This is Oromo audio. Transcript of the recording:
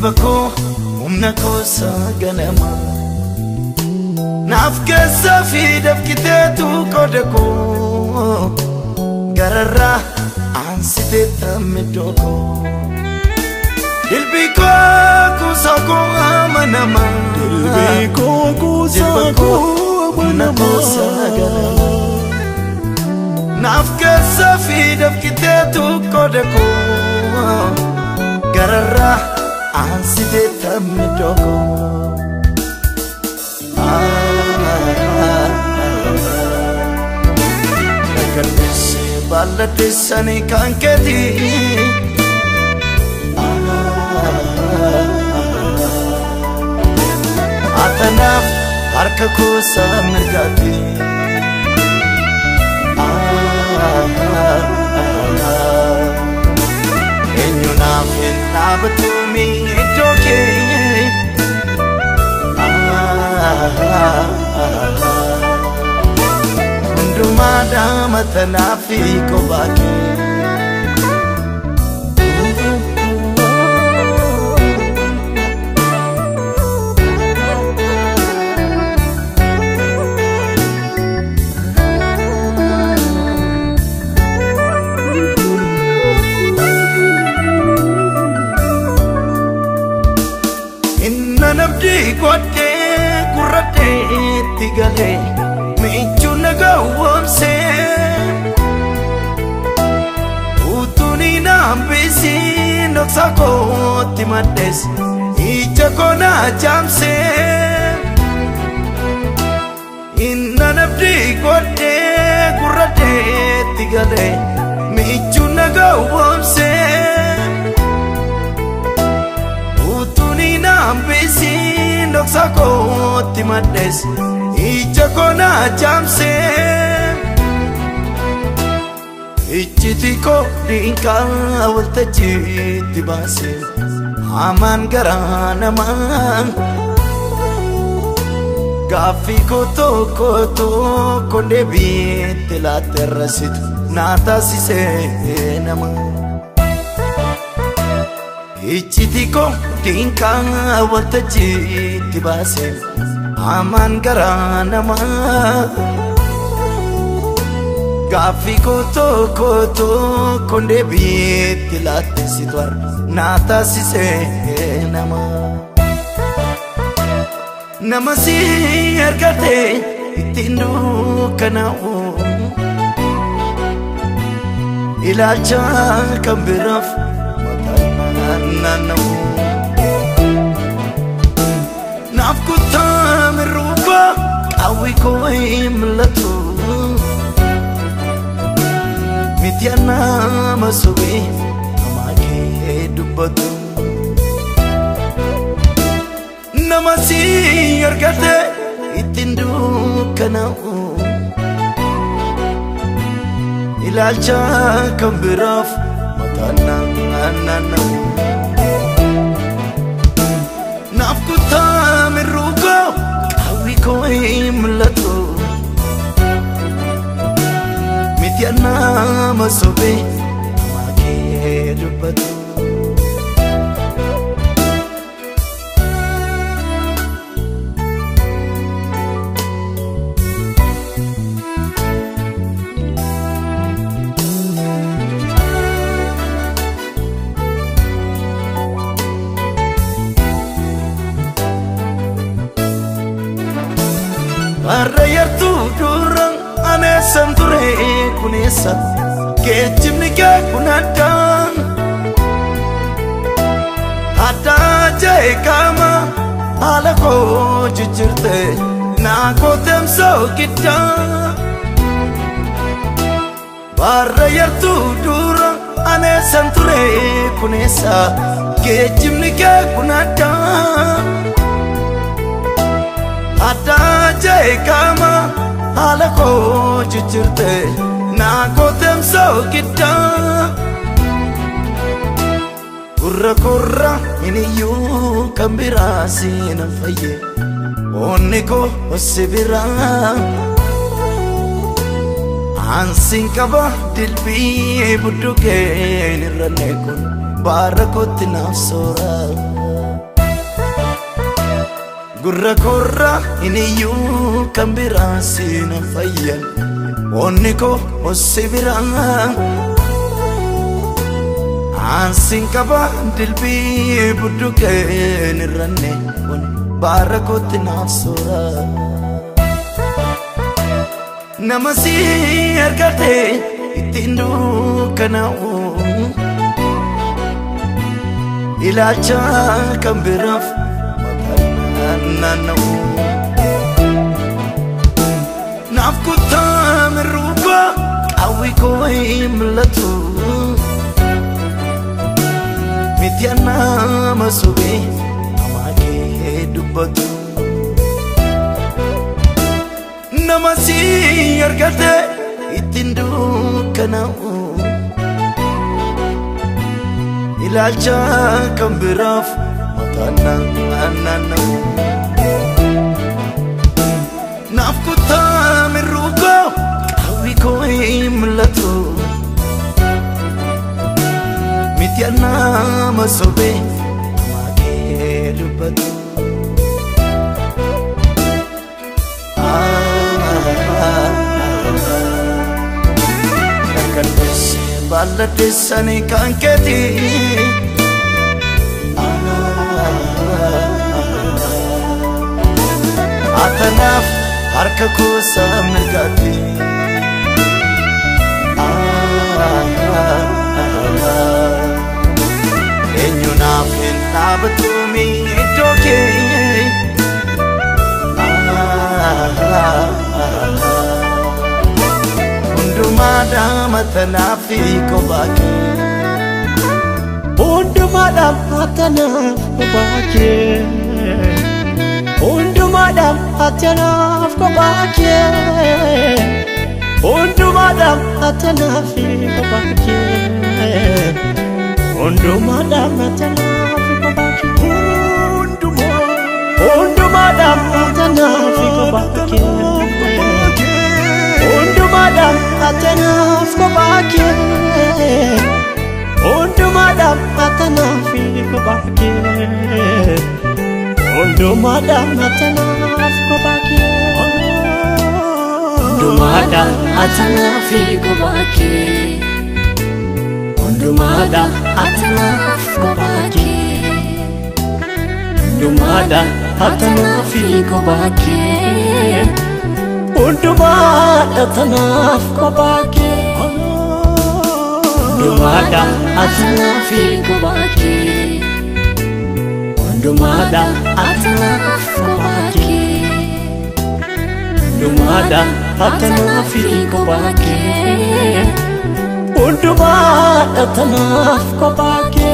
jilbako umnako saganama nafkesa fi dafkitetu kodeko gararra ansite tamidoko dilbiko kusako amanama dilbiko kusako umnako saganama nafkesa fi dafkitetu kodeko gararra ansite tamidoko Nagalbisi balladisani kanketi Atanaf harka kusa mirgati Enyunaf inabatumi idoke Ndumada matanafi kobaki Inna nabdi kote kurate tigale Michunaga wamse Utuni nambisi noksako timades Ichakona jamse Inna nabdi kote kurate tigale Michunaga wamse Utuni nambisi noksako timades Ichakona jamse Ichitiko dinka waltajiti base Aman garanama Gafi koto konde bitti la terrasit Nata sise nama Ichitiko dinka waltajiti base Aman garanama Gafi koto konde bitti latte sitwar nata sise nama si argate itindu kanau ilacha kambiraf matanana Nafkuta miruba kawi koi mlatu Mityana masubi amake dubatu Namasi argate itindu kanau Ilacha kambiraf matanana Nafkuta mirugo kawi koi mlatu Mityana masobe amake dubatu Arrayartu durang anesam ture kunesa Kejimni ke kunadang Ada jai kama ala ko jujurte Na ko temso kita Arrayartu durang anesam ture kunesa Kejimni ke kunadang Ada jai kama ala ko jujurte na ko temso kita kurra ini yu kambira sinan faye oniko osibira ansin kaba dilbi buduke nirane kun barakotina sora gurra korra iniyyuu kan biraa siina fayyan onni koo ossi biraa aansin qaba dilbii budduqeen irranne baara kootti naaf soora nama si argate ittiin dukkanaa'u ilaalcha kan biraaf maqaan naanna'u naaf kuttaa mirruuba qawwi koo hin mul'atu miti nama sobee namaa kee dubbatu nama si argate ittiin dukkanaa'u ilaalcha kan biraaf maqaan naanna'u naaf kuttaa mirruuba qawwi koo hin mul'atu miti nama sobee namaa kee dubbatu kan desi balla desani kan keti atanaf harka koo mirgati enyunaaf hin dhaabatumi iddoo kee hundumaadhaan matanaaf kophaa kee hundumaadhaan matanaaf kophaa kee hundumaadhaan matanaaf kophaa kee hundumaadhaan matanaaf kophaa kee hundumaadhaan matanaaf kophaa kee hundumaadhaan matanaaf kophaa kee hundumaadhaan matanaaf kophaa kee hundumaadhaan matanaaf kophaa kee hundumaadhaan matanaaf kophaa kee hundumaadhaan matanaaf kophaa kee hundumaadhaan matanaaf kophaa kee hundumaadhaan matanaaf kophaa kee hundumaadhaan matanaaf kophaa kee hundumaadhaan matanaaf kophaa kee hundumaadhaan matanaaf kophaa kee hundumaadhaan matanaaf kophaa kee hundumaadhaan matanaaf kophaa kee